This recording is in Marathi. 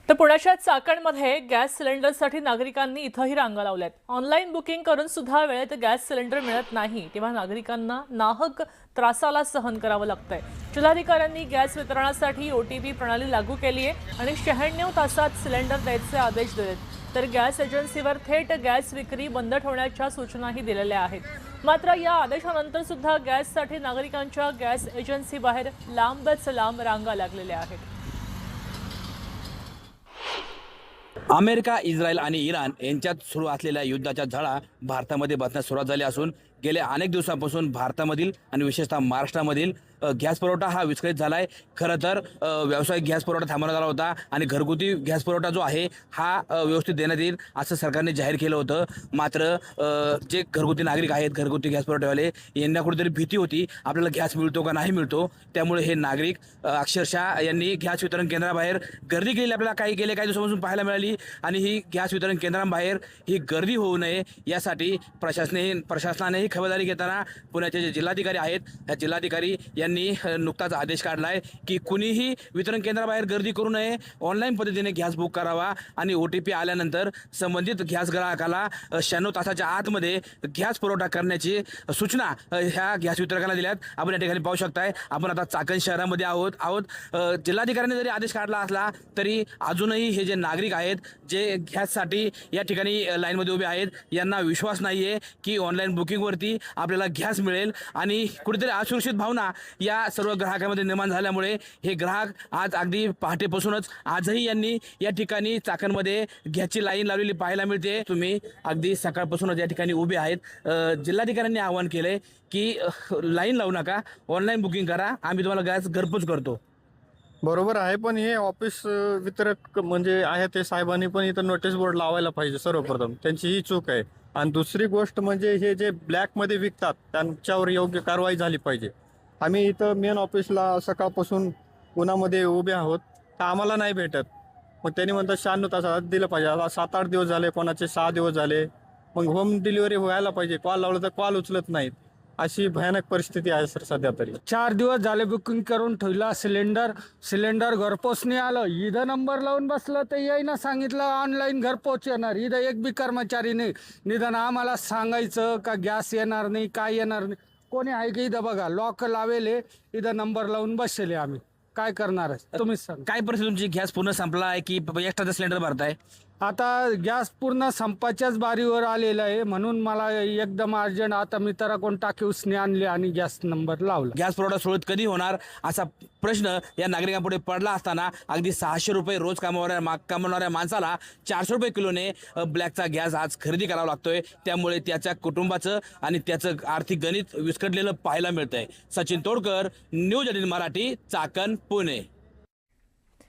तर पुण्याच्या चाकणमध्ये गॅस सिलेंडरसाठी नागरिकांनी इथंही रांगा लावल्यात। ऑनलाईन बुकिंग करून सुद्धा वेळेत गॅस सिलेंडर मिळत नाही, तेव्हा नागरिकांना नाहक त्रासाला सहन करावं लागतंय। जिल्हाधिकाऱ्यांनी गॅस वितरणासाठी OTP प्रणाली लागू केली आहे आणि 96 तासात सिलेंडर द्यायचे आदेश दिलेत। तर गॅस एजन्सीवर थेट गॅस विक्री बंद ठेवण्याच्या सूचनाही दिलेल्या आहेत। मात्र या आदेशानंतर सुद्धा गॅससाठी नागरिकांच्या गॅस एजन्सी बाहेर लांबच लांब रांगा लागलेल्या आहेत। अमेरिका, इस्रायल आणि इराण यांच्यात सुरू असलेल्या युद्धाच्या झळा भारतामध्ये बसण्यास सुरुवात झाली असून गेल्या अनेक दिवसांपासून भारतामधील आणि विशेषतः महाराष्ट्रामधील गॅस पुरवठा हा विस्कळीत झाला आहे। खरं तर व्यावसायिक गॅस पुरवठा थांबवण्यात आला होता आणि घरगुती गॅस पुरवठा जो आहे हा व्यवस्थित देण्यात येईल असं सरकारने जाहीर केलं होतं। मात्र जे घरगुती नागरिक आहेत, घरगुती गॅस पुरवठावाले, यांना कुठेतरी भीती होती आपल्याला गॅस मिळतो का नाही मिळतो। त्यामुळे हे नागरिक अक्षरशः यांनी गॅस वितरण केंद्राबाहेर गर्दी केली, आपल्याला काही दिवसापासून पाहायला मिळाली। आणि ही गॅस वितरण केंद्रांबाहेर ही गर्दी होऊ नये यासाठी प्रशासनानेही खबरदारी घेताना पुण्याचे जे जिल्हाधिकारी आहेत त्या जिल्हाधिकारी यांनी नुकताच आदेश काढला आहे की कुणीही वितरण केंद्राबाहेर गर्दी करू नये, ऑनलाईन पद्धतीने गॅस बुक करावा आणि OTP आल्यानंतर संबंधित गॅस ग्राहकाला 96 तासाच्या आतमध्ये गॅस पुरवठा करण्याची सूचना ह्या गॅस वितरकांना दिल्यात। आपण या ठिकाणी पाहू शकताय, आपण आता चाकण शहरामध्ये आहोत। जिल्हाधिकाऱ्यांनी जरी आदेश काढला असला तरी अजूनही हे जे नागरिक आहेत जे गॅससाठी या ठिकाणी लाईनमध्ये उभे आहेत, यांना विश्वास नाही आहे की ऑनलाईन बुकिंगवरती आपल्याला गॅस मिळेल आणि कुठेतरी असुरक्षित भावना या सर्व ग्राहकांमध्ये निर्माण झाल्यामुळे हे ग्राहक आज अगदी पहाटेपासूनच आजही यांनी या ठिकाणी चाकणमध्ये गॅसची लाईन लावलेली पाहायला मिळते। तुम्ही अगदी सकाळपासूनच या ठिकाणी उभे आहेत। जिल्हाधिकाऱ्यांनी आवाहन केलंय की लाईन लावू नका, ऑनलाईन बुकिंग करा, आम्ही तुम्हाला गॅस घरपोच करतो। बरोबर आहे, पण हे ऑफिस वितरक म्हणजे आहे ते साहेबांनी पण इथं नोटीस बोर्ड लावायला पाहिजे। सर्वप्रथम त्यांची ही चूक आहे आणि दुसरी गोष्ट म्हणजे हे जे ब्लॅकमध्ये विकतात त्यांच्यावर योग्य कारवाई झाली पाहिजे। आम्ही इथं मेन ऑफिसला सकाळपासून उन्हामध्ये उभे आहोत, तर आम्हाला नाही भेटत। मग त्यांनी म्हणतात 96 तासात दिलं पाहिजे। आता 7-8 दिवस झाले, कोणाचे 6 दिवस झाले। मग होम डिलिव्हरी व्हायला पाहिजे, कॉल लावलं तर कॉल उचलत नाहीत, अशी भयानक परिस्थिती आहे सर सध्या तरी। 4 दिवस झाले बुकिंग करून ठेवला सिलेंडर घरपोच नाही आलं। इथं नंबर लावून बसलं तर येईना, सांगितलं ऑनलाईन घरपोच येणार। इथं एक बी कर्मचारी नाही, निदान आम्हाला सांगायचं का गॅस येणार नाही, काय येणार नाही, कोणी आहे की? इथं बघा लॉक लावेले, इथं नंबर लावून बसले, आम्ही काय करणार आहे तुम्हीच सांगा। काय परिस्थिती तुमची? गॅस पूर्ण संपला आहे की एक्स्ट्राचा सिलेंडर भरताय? आता गॅस पूर्ण संपाच्याच बारीवर आलेला आहे, म्हणून मला एकदम अर्जंट आता मी तर कोण टाकी उसने आणली आणि गॅस नंबर लावला। गॅस पुरवठा सुरळीत कधी होणार असा प्रश्न या नागरिकांपुढे पडला असताना अगदी 600 रुपये रोज कमवणाऱ्या माणसाला 400 रुपये किलोने ब्लॅकचा गॅस आज खरेदी करावा लागतोय। त्यामुळे त्याच्या कुटुंबाचं आणि त्याचं आर्थिक गणित विस्कटलेलं पाहायला मिळतंय। सचिन तोडकर, न्यूज 18 मराठी, चाकण, पुणे।